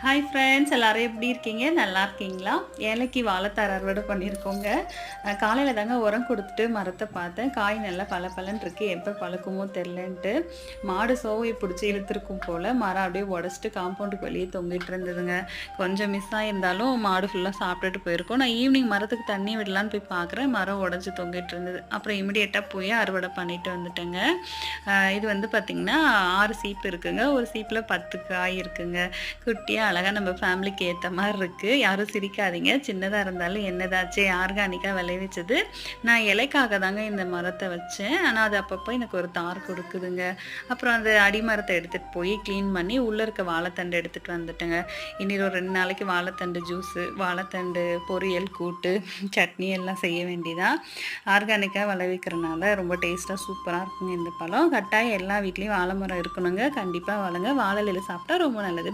Hi friends எல்லாரும் எப்படி இருக்கீங்க? நல்லா இருக்கீங்களா? ஏலக்கி வாழைத்தார் அறுவடை பண்ணியிருக்கோங்க. காலையில் தாங்க உரம் கொடுத்துட்டு மரத்தை பார்த்தேன். காய் நல்லா பளபளன்னு இருக்கு. எப்போ பழுக்குமோ தெரிலன்ட்டு மாடு சோவையை பிடிச்சி இழுத்துருக்கும் போல் மரம் அப்படியே உடச்சிட்டு காம்பவுண்டுக்கு வெளியே தொங்கிட்டு இருந்ததுங்க. கொஞ்சம் மிஸ் ஆகியிருந்தாலும் மாடு ஃபுல்லாக சாப்பிட்டுட்டு போயிருக்கோம். நான் ஈவினிங் மரத்துக்கு தண்ணி விடலான்னு போய் பார்க்குறேன், மரம் உடஞ்சி தொங்கிட்டு இருந்தது. அப்புறம் இமிடியேட்டாக போய் அறுவடை பண்ணிட்டு வந்துட்டேங்க. இது வந்து பார்த்திங்கன்னா 6 சீப்பு இருக்குங்க. ஒரு சீப்பில் 10 காய் இருக்குங்க. குட்டியாக அழகாக நம்ம ஃபேமிலிக்கு ஏற்ற மாதிரி இருக்குது. யாரும் சிரிக்காதீங்க, சின்னதாக இருந்தாலும் என்னதாச்சு ஆர்கானிக்காக விளைவிச்சது. நான் இலைக்காக தாங்க இந்த மரத்தை வச்சேன், ஆனால் அது அப்பப்போ எனக்கு ஒரு தார் கொடுக்குதுங்க. அப்புறம் அந்த அடிமரத்தை எடுத்துகிட்டு போய் க்ளீன் பண்ணி உள்ளே இருக்க வாழைத்தண்டு எடுத்துகிட்டு வந்துட்டேங்க. இனி ஒரு 2 நாளைக்கு வாழைத்தண்டு ஜூஸு, வாழைத்தண்டு பொரியல், கூட்டு, சட்னி எல்லாம் செய்ய வேண்டியதான். ஆர்கானிக்காக விளைவிக்கிறனால ரொம்ப டேஸ்ட்டாக சூப்பராக இருக்குங்க இந்த பழம். கட்டாயம் எல்லா வீட்லேயும் வாழை மரம் இருக்கணுங்க. கண்டிப்பாக வாழைங்க, வாழை இலை சாப்பிட்டா ரொம்ப நல்லது.